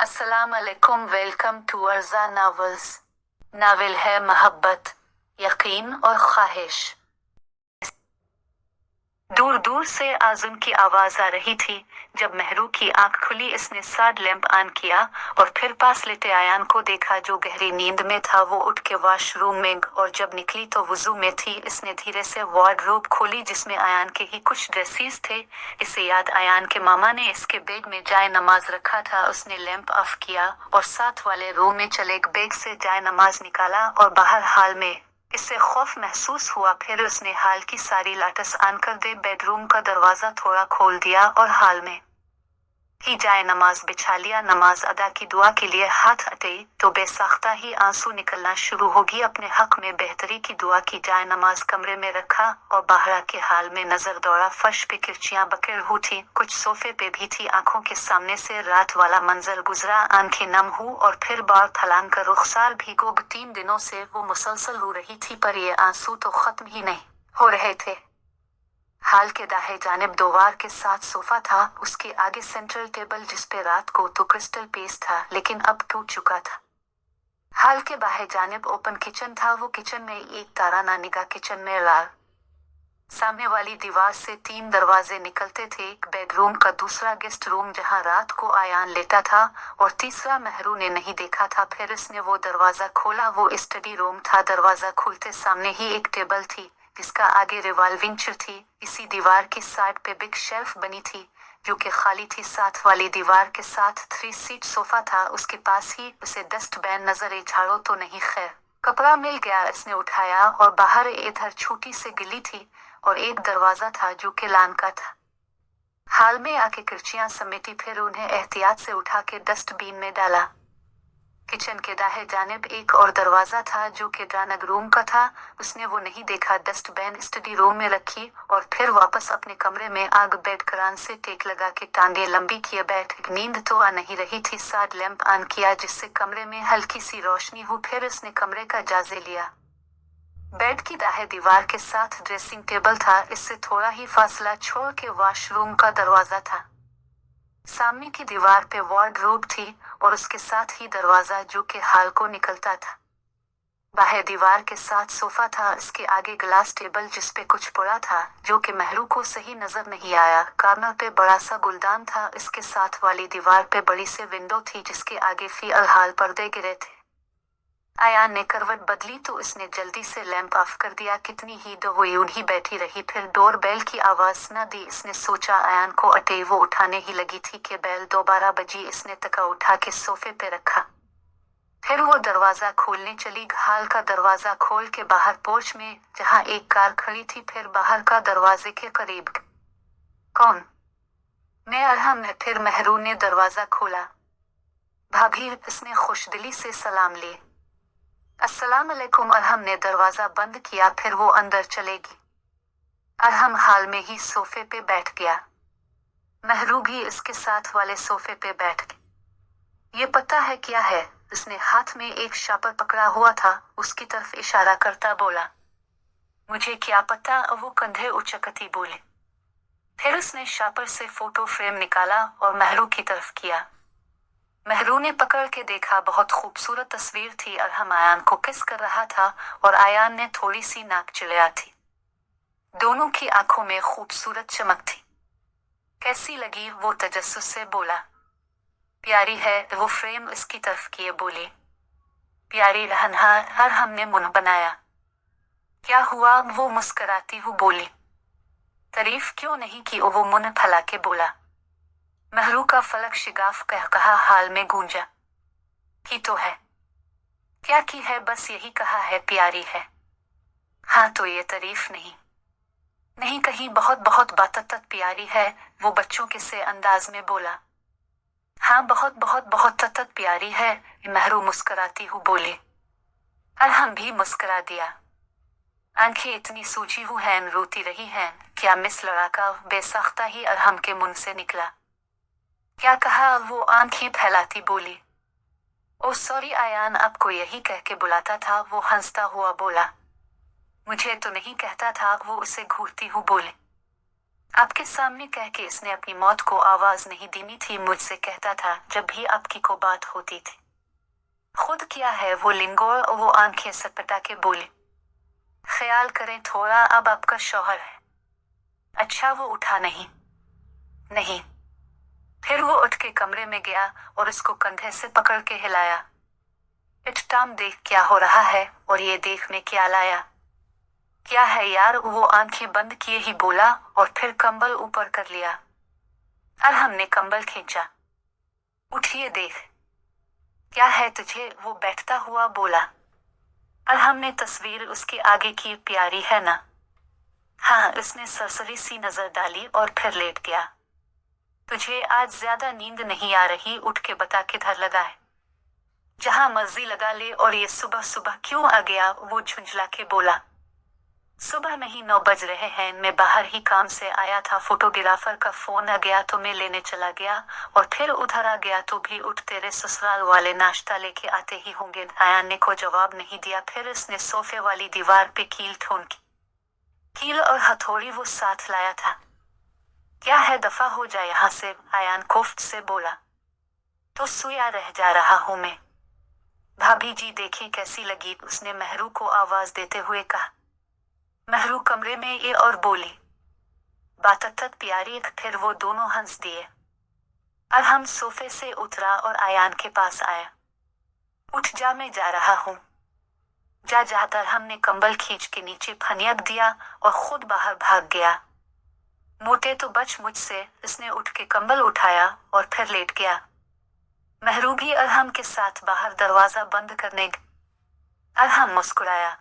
अस्सलाम अलैकुम। Welcome to Arja novels. नावल है मोहब्बत, यकीन और ख्वाहिश। दूर दूर से आज़म की आवाज आ रही थी। जब महरू की आंख खुली इसने साइड लैंप ऑन किया और फिर पास लेटे आयान को देखा जो गहरी नींद में था। वो उठ के वॉशरूम में और जब निकली तो वुजू में थी। इसने धीरे से वार्डरोब खोली जिसमें आयान के ही कुछ ड्रेसेस थे। इसे याद आयान के मामा ने इसके बैग में जाए नमाज रखा था। उसने लैंप ऑफ किया और साथ वाले रूम में चले बैग से जाए नमाज निकाला और बाहर हाल में इससे खौफ महसूस हुआ। फिर उसने हाल की सारी लाइट्स ऑन कर दे, बेडरूम का दरवाजा थोड़ा खोल दिया और हाल में ही जाए नमाज बिछा लिया। नमाज अदा की दुआ के लिए हाथ हटे तो बेसाख्ता ही आंसू निकलना शुरू होगी। अपने हक में बेहतरी की दुआ की जाए नमाज कमरे में रखा और बाहर के हाल में नजर दौड़ा। फर्श पे किरचियां बखेर हुई थी, कुछ सोफे पे भी थी। आंखों के सामने से रात वाला मंजर गुजरा। आंखें नम हुई और फिर बार फलांग कर रुखसार भीगो। 3 दिनों से वो मुसलसल रो रही थी पर ये आंसू तो खत्म ही नहीं हो रहे थे। हाल के दाहिने जानिब दीवार के साथ सोफा था, उसके आगे सेंट्रल टेबल जिसपे रात को तो क्रिस्टल पेस्ट था लेकिन अब टूट चुका था। हाल के बाहर जानिब ओपन किचन था। वो किचन में एक ताराना निगाह किचन में लाल सामने वाली दीवार से 3 दरवाजे निकलते थे। एक बेडरूम का, दूसरा गेस्ट रूम जहां रात को आयान लेटा था और तीसरा महरू ने नहीं देखा था। फिर उसने वो दरवाजा खोला, वो स्टडी रूम था। दरवाजा खुलते सामने ही एक टेबल थी जिसका आगे रिवॉल्विंग चेयर थी। इसी दीवार की साइड पे बिग शेल्फ बनी थी जो कि खाली थी। साथ वाली दीवार के साथ 3 सीट सोफा था। उसके पास ही उसे डस्टबिन नजर आई। झाड़ू तो नहीं, खैर कपड़ा मिल गया। इसने उठाया और बाहर इधर छोटी सी गिली थी और एक दरवाजा था जो कि लान का था। हाल में आके किरचियां समेटी, फिर उन्हें एहतियात से उठा के डस्टबिन में डाला। किचन के दाहिने जानिब एक और दरवाजा था जो कि ड्राइंग रूम का था। उसने वो नहीं देखा। डस्टबिन स्टडी रूम में रखी और फिर वापस अपने कमरे में आग बेड करान से टेक लगा के टांगे लंबी किए बैठ। नींद तो आ नहीं रही थी। साइड लैंप ऑन किया जिससे कमरे में हल्की सी रोशनी हो। फिर उसने कमरे का जायजा लिया। बेड की दाहिने दीवार के साथ ड्रेसिंग टेबल था। इससे थोड़ा ही फासला छोड़ के वॉशरूम का दरवाजा था। सामने की दीवार पे वार्डरोब थी और उसके साथ ही दरवाजा जो कि हाल को निकलता था। बाहर दीवार के साथ सोफा था। इसके आगे ग्लास टेबल जिसपे कुछ पड़ा था जो कि महरू को सही नजर नहीं आया। कॉर्नर पे बड़ा सा गुलदान था। इसके साथ वाली दीवार पे बड़ी सी विंडो थी जिसके आगे फिलहाल पर्दे गिरे थे। आयान ने करवट बदली तो इसने जल्दी से लैंप ऑफ कर दिया। कितनी ही देर वो यूं ही बैठी रही, फिर डोर बेल की आवाज न दी। इसने सोचा आयान को अटे, वो उठाने ही लगी थी कि बेल दोबारा बजी। इसने तका उठा के सोफे पे रखा, फिर वो दरवाजा खोलने चली। हाल का दरवाजा खोल के बाहर पोर्च में जहां एक कार खड़ी थी, फिर बाहर का दरवाजे के करीब। कौन? मैं अरहम ने। फिर महरू ने दरवाजा खोला। भाभी, इसने खुशदिली से सलाम ली। अस्सलाम अलैकुम। अरहम ने दरवाजा बंद किया, फिर वो अंदर चलेगी। अरहम हाल में ही सोफे पे बैठ गया। महरू भी इसके साथ वाले सोफे पे बैठ गई। ये पता है क्या है? उसने हाथ में एक शापर पकड़ा हुआ था, उसकी तरफ इशारा करता बोला। मुझे क्या पता, वो कंधे उचकती बोले। फिर उसने शापर से फोटो फ्रेम निकाला और महरू की तरफ किया। महरू ने पकड़ के देखा, बहुत खूबसूरत तस्वीर थी। अरहम आयान को किस कर रहा था और आयान ने थोड़ी सी नाक चिल्लाया थी। दोनों की आंखों में खूबसूरत चमक थी। कैसी लगी? वो तजस्सुस से बोला। प्यारी है। वो फ्रेम इसकी तरफ किए बोली। प्यारी रहना। अरहम ने मुंह बनाया। क्या हुआ? वो मुस्कुराती हुई बोली। तारीफ क्यों नहीं की? वो मुंह फैला के बोला। महरू का फलक शिगाफ कहा हाल में गूंजा। की तो है। क्या की है? बस यही कहा है प्यारी है। हाँ तो ये तारीफ नहीं? नहीं कहीं बहुत बहुत बातत प्यारी है, वो बच्चों के से अंदाज में बोला। हाँ बहुत बहुत बहुत तत प्यारी है, महरू मुस्कुराती हुई बोली। अरहम भी मुस्कुरा दिया। आंखें इतनी सूजी हुई हैं, रोती रही हैं। क्या मिस लड़ाका? बेसाख्ता ही अरहम के मुंह से निकला। क्या कहा? वो आंखें फैलाती बोली। ओ सॉरी आयान, आपको यही कह के बुलाता था। वो हंसता हुआ बोला। मुझे तो नहीं कहता था, वो उसे घूरती हुई बोली। आपके सामने कह के इसने अपनी मौत को आवाज नहीं धीमी थी, मुझसे कहता था जब भी आपकी को बात होती थी। खुद क्या है वो लिंगोर और वो आंखें सटपटा के बोले, ख्याल करें थोड़ा, अब आपका शौहर है। अच्छा वो उठा नहीं। नहीं। फिर वो उठ के कमरे में गया और उसको कंधे से पकड़ के हिलाया। इटटाम देख क्या हो रहा है और ये देखने क्या लाया? क्या है यार? वो आंखें बंद किए ही बोला और फिर कंबल ऊपर कर लिया। अरहम ने कंबल खींचा। उठिए देख। क्या है तुझे? वो बैठता हुआ बोला। अरहम ने तस्वीर उसके आगे की, प्यारी है ना? हाँ, उसने सरसरी सी नजर डाली और फिर लेट गया। तुझे आज ज्यादा नींद नहीं आ रही? उठ के बता किधर लगा है। जहां मर्जी लगा ले। और ये सुबह सुबह क्यों आ गया? वो झुंझला के बोला। सुबह नहीं, 9 बज रहे हैं। मैं बाहर ही काम से आया था, फोटोग्राफर का फोन आ गया तो मैं लेने चला गया और फिर उधर आ गया तो भी उठ, तेरे ससुराल वाले नाश्ता लेके आते ही होंगे। आयान ने को जवाब नहीं दिया। फिर उसने सोफे वाली दीवार पे कील ठोंकी। कील और हथौड़ी वो साथ लाया था। क्या है, दफा हो जाए यहाँ से, आयान कोफ्त से बोला। तो सोया रह जा रहा हूं मैं। भाभी जी देखें कैसी लगी, उसने महरू को आवाज देते हुए कहा। महरू कमरे में ये और बोली, बातत प्यारी। फिर वो दोनों हंस दिए। अरहम सोफे से उतरा और आयान के पास आया। उठ जा, मैं जा रहा हूँ। जा जा। अरहम ने कंबल खींच के नीचे फनियक दिया और खुद बाहर भाग गया। मोटे तो बच मुझसे। उसने उठ के कंबल उठाया और फिर लेट गया। महरू भी अरहम के साथ बाहर दरवाजा बंद करने गई। अरहम मुस्कुराया।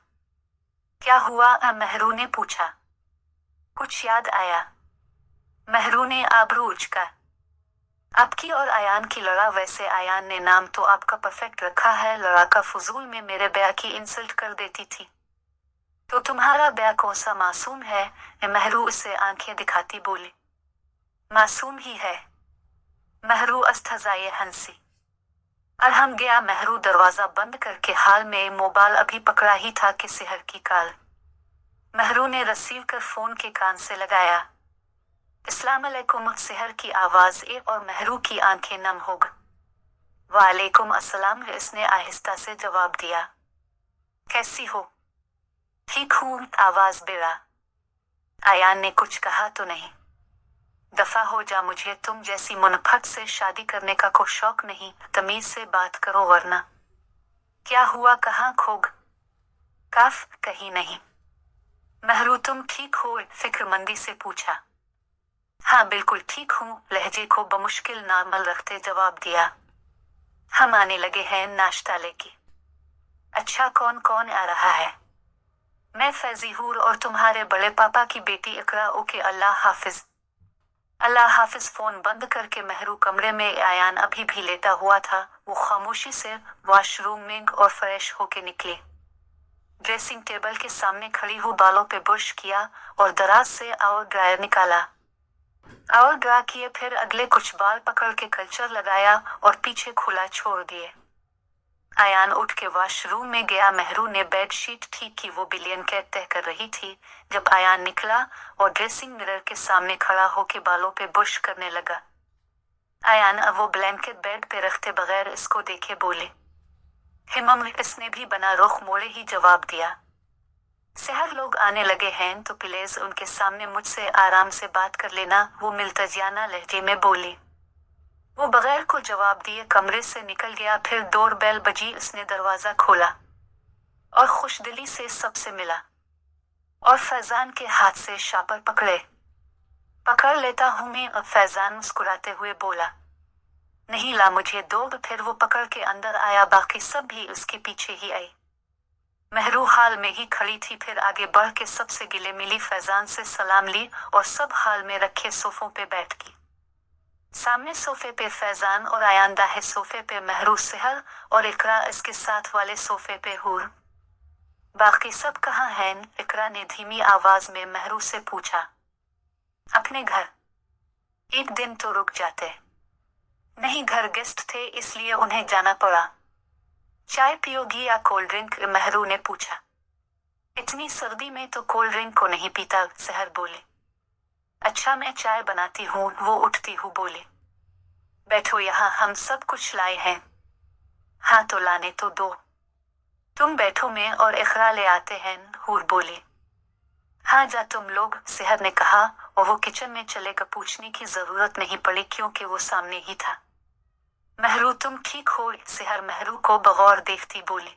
क्या हुआ? महरू ने पूछा। कुछ याद आया? महरू ने आबरू उचका। आपकी और आयान की लड़ा। वैसे आयान ने नाम तो आपका परफेक्ट रखा है, लड़ा का फजूल में मेरे ब्याह की इंसल्ट कर देती थी। तो तुम्हारा ब्याह कौन सा मासूम है? महरू उसे आंखें दिखाती बोली। मासूम ही है। महरू अस्तजाए हंसी। अरहम गया। महरू दरवाजा बंद करके हाल में मोबाइल अभी पकड़ा ही था कि सेहर की कॉल। महरू ने रिसीव कर फोन के कान से लगाया। अस्सलाम अलैकुम। सेहर की आवाज और महरू की आंखें नम हो गईं। वालेकुम अस्सलाम, इसने आहिस्ता से जवाब दिया। कैसी हो? ठीक हूँ, आवाज बेरा। आयान ने कुछ कहा तो नहीं। दफा हो जा, मुझे तुम जैसी मुनफत से शादी करने का कोई शौक नहीं। तमीज से बात करो वरना। क्या हुआ? कहाँ खोग? काफ, कहीं नहीं। महरू तुम ठीक हो? फिक्रमंदी से पूछा। हाँ बिल्कुल ठीक हूँ, लहजे को बमुश्किल नॉर्मल रखते जवाब दिया। हम आने लगे हैं नाश्ता लेके। अच्छा, कौन कौन आ रहा है? मैं फैजी हूर और तुम्हारे बड़े पापा की बेटी इकरा। ओके, अल्लाह हाफिज। अल्लाह हाफिज। फोन बंद करके महरू कमरे में, आयान अभी भी लेटा हुआ था। वो खामोशी से वॉशरूम में और फ्रेश होके निकली। ड्रेसिंग टेबल के सामने खड़ी हो बालों पे ब्रश किया और दराज से आवर ड्रायर निकाला। आवर ड्रा किए, फिर अगले कुछ बाल पकड़ के कल्चर लगाया और पीछे खुला छोड़ दिए। आयान उठ के वॉशरूम में गया। महरू ने बेडशीट ठीक की, वो बिलियन कैट तय कर रही थी जब आयान निकला और ड्रेसिंग मिरर के सामने खड़ा होके बालों पे ब्रश करने लगा। आयान अब वो ब्लैंकेट बेड पे रखते बगैर इसको देखे बोले, हिमम। इसने भी बना रुख मोड़े ही जवाब दिया, शहर लोग आने लगे हैं तो प्लीज उनके सामने मुझसे आराम से बात कर लेना, वो मिल्तजियाना लहजे में बोली। वो बगैर को जवाब दिए कमरे से निकल गया। फिर डोर बेल बजी। उसने दरवाजा खोला और खुशदिली से सबसे मिला और फैजान के हाथ से शापर पकड़ लेता हूँ मैं। अब फैजान मुस्कुराते हुए बोला, नहीं ला मुझे दो। फिर वो पकड़ के अंदर आया। बाकी सब भी उसके पीछे ही आई। महरू हाल में ही खड़ी थी, फिर आगे बढ़ के सबसे गिले मिली, फैजान से सलाम ली और सब हाल में रखे सोफों पे बैठ गई। सामने सोफे पे फैजान और आयान, दाहिने सोफे पे महरू, सेहर और इकरा इसके साथ वाले सोफे पे हूर। बाकी सब कहाँ हैं? इकरा ने धीमी आवाज में महरू से पूछा। अपने घर। एक दिन तो रुक जाते। नहीं, घर गेस्ट थे इसलिए उन्हें जाना पड़ा। चाय पियोगी या कोल्ड ड्रिंक? महरू ने पूछा। इतनी सर्दी में तो कोल्ड ड्रिंक को नहीं पीता, सेहर बोले। अच्छा मैं चाय बनाती हूँ, वो उठती हुई बोली। बैठो यहाँ, हम सब कुछ लाए हैं। हाँ तो लाने तो दो। तुम बैठो, मैं और इकरा ले आते हैं, हूर बोली। हाँ जा तुम लोग, सेहर ने कहा, और वो किचन में चले गए। पूछने की जरूरत नहीं पड़ी क्योंकि वो सामने ही था। महरू तुम ठीक हो? सेहर महरू को बगौर देखती बोली।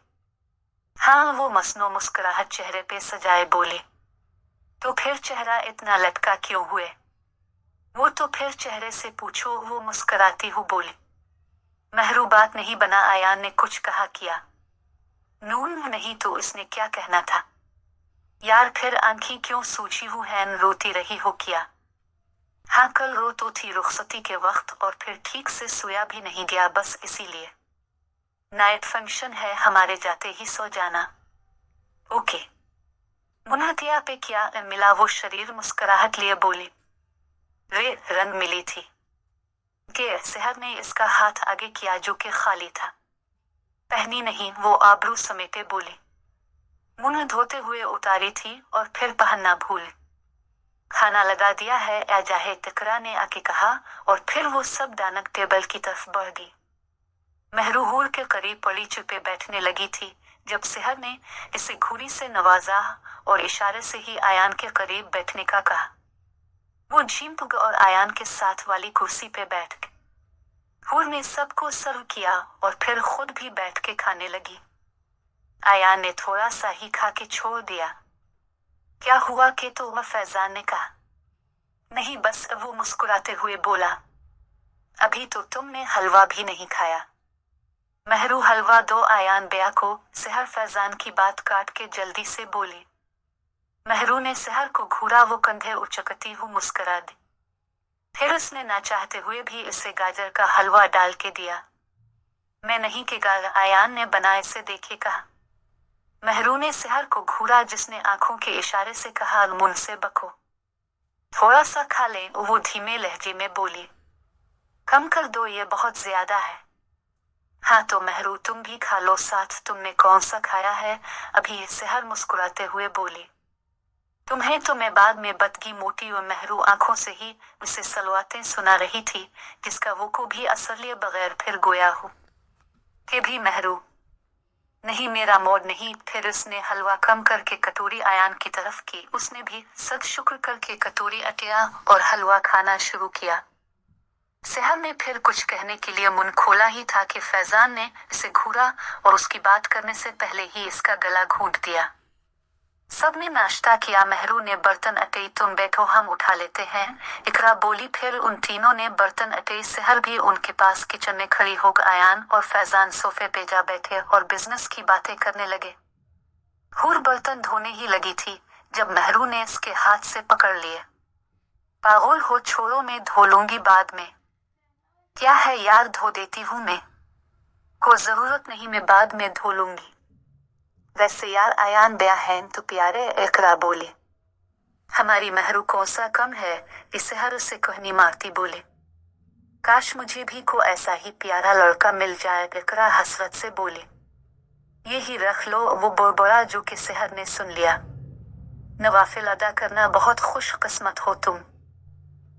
हाँ, वो मसनो मुस्कुराहट चेहरे पे सजाए बोले। तो फिर चेहरा इतना लटका क्यों हुए? वो तो फिर चेहरे से पूछो, वो मुस्कुराती हुई बोली। महरू बात नहीं बना। आयान ने कुछ कहा किया? नून नहीं तो इसने क्या कहना था? यार फिर आंखें क्यों सूजी हुई हैं, रोती रही हो क्या? हाँ कल रो तो थी रुखसती के वक्त, और फिर ठीक से सोया भी नहीं गया, बस इसीलिए। नाइट फंक्शन है, हमारे जाते ही सो जाना। ओके। मुन्हतिया पे क्या मिला? वो शरीर मुस्कुराहट लिए बोली। रे रन मिली थी कि सेहर ने इसका हाथ आगे किया जो कि खाली था। पहनी नहीं, वो आबरू समेटे बोली। मुंह धोते हुए उतारी थी और फिर पहनना भूल। खाना लगा दिया है एजाहे, तिकरा ने आके कहा, और फिर वो सब दानक टेबल की तरफ बढ़ गई। महरू हूर के करीब पड़ी चुपे बैठने लगी थी जब सेहर ने इसे घूरी से नवाजा और इशारे से ही आयान के करीब बैठने का कहा। वो झीम पुग और आयान के साथ वाली कुर्सी पे बैठ गई। हूर ने सबको सर्व किया और फिर खुद भी बैठ के खाने लगी। आयान ने थोड़ा सा ही खा के छोड़ दिया। क्या हुआ कि? तो वह फैजान ने कहा। नहीं बस, वो मुस्कुराते हुए बोला। अभी तो तुमने हलवा भी नहीं खाया। महरू हलवा दो आयान बेया को, सेहर फैजान की बात काट के जल्दी से बोली। महरू ने सेहर को घूरा, वो कंधे उचकती हुई मुस्कुरा दी। फिर उसने ना चाहते हुए भी इसे गाजर का हलवा डाल के दिया। मैं नहीं के गा, आयान ने बनाए से देखे कहा। महरू ने सेहर को घूरा, जिसने आंखों के इशारे से कहा, मुंह से बको, थोड़ा सा खा ले। वो धीमे लहजे में बोली। कम कर दो, ये बहुत ज्यादा है। हाँ तो महरू तुम भी खा लो साथ। तुमने कौन सा खाया है अभी? सेहर मुस्कुराते हुए बोली। तुम्हें तो मैं बाद में बदगी मोटी। और महरू आंखों से ही उसे सलवातें सुना रही थी, जिसका वो को भी असर लिए बगैर फिर गोया हो के भी महरू। नहीं मेरा मोड नहीं। फिर उसने हलवा कम करके कटोरी आयान की तरफ की। उसने भी सद शुक्र करके कटोरी अटिया और हलवा खाना शुरू किया। सेहर ने फिर कुछ कहने के लिए मुंह खोला ही था कि फैजान ने इसे घूरा और उसकी बात करने से पहले ही इसका गला घोंट दिया। सबने नाश्ता किया। महरू ने बर्तन अटई। तुम बैठो, हम उठा लेते हैं, इकरा बोली। फिर उन तीनों ने बर्तन अटई। सेहर भी उनके पास किचन में खड़ी हो गई। आयान और फैजान सोफे पे जा बैठे और बिजनेस की बातें करने लगे। हूर बर्तन धोने ही लगी थी जब महरू ने इसके हाथ से पकड़ लिए। पागल हो, छोड़ो, मैं धो लूंगी बाद में। क्या है यार, धो देती हूँ मैं। को जरूरत नहीं, मैं बाद में धो लूंगी। वैसे यार आयान बया है तो प्यारे, इकरा बोले। हमारी महरू कौन सा कम है? इसे हर उसे कहनी मारती बोले। काश मुझे भी को ऐसा ही प्यारा लड़का मिल जाए, इकरा हसरत से बोले। ये ही रख लो, वो बोरबोरा जो कि सेहर ने सुन लिया। नवाफिल अदा करना, बहुत खुश किस्मत हो तुम।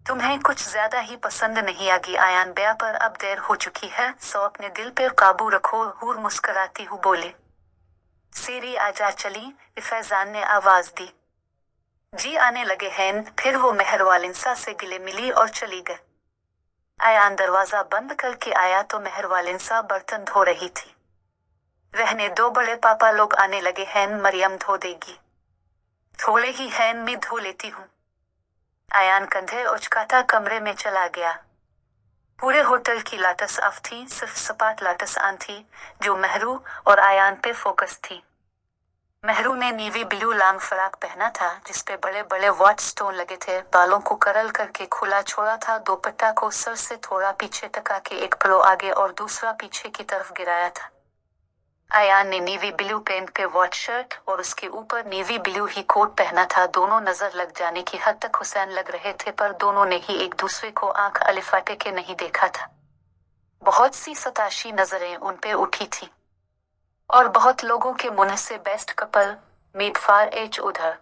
तुम्हें कुछ ज्यादा ही पसंद नहीं आगी आयान बया, पर अब देर हो चुकी है, सो अपने दिल पर काबू रखो। हूर मुस्कुराती हुई बोले। सीरी आजा चली, फैजान ने आवाज दी। जी आने लगे हैं। फिर वो मेहरवालिंसा से गिले मिली और चली गई। आयान दरवाजा बंद करके आया तो मेहरवालिंसा बर्तन धो रही थी। रहने दो, बड़े पापा लोग आने लगे हैं, मरियम धो देगी। थोड़े ही हैं, मैं धो लेती हूँ। आयान कंधे उचकाता कमरे में चला गया। पूरे होटल की लाटस ऑफ थी, सिर्फ सपाट लाटस ऑन थी जो महरू और आयान पे फोकस थी। महरू ने नीवी ब्लू लॉन्ग फ्रॉक पहना था जिसपे बड़े बड़े वॉच स्टोन लगे थे। बालों को करल करके खुला छोड़ा था। दोपट्टा को सर से थोड़ा पीछे टका के एक पलो आगे और दूसरा पीछे की तरफ गिराया था। आयान ने नीवी ब्लू पैंट पे वॉच शर्ट और उसके ऊपर नीवी ब्लू ही कोट पहना था। दोनों नजर लग जाने की हद तक हुसैन लग रहे थे, पर दोनों ने ही एक दूसरे को आंख अलिफाटे के नहीं देखा था। बहुत सी सताशी नजरें उन पे उठी थी और बहुत लोगों के मुंह से best couple, made for each उधर।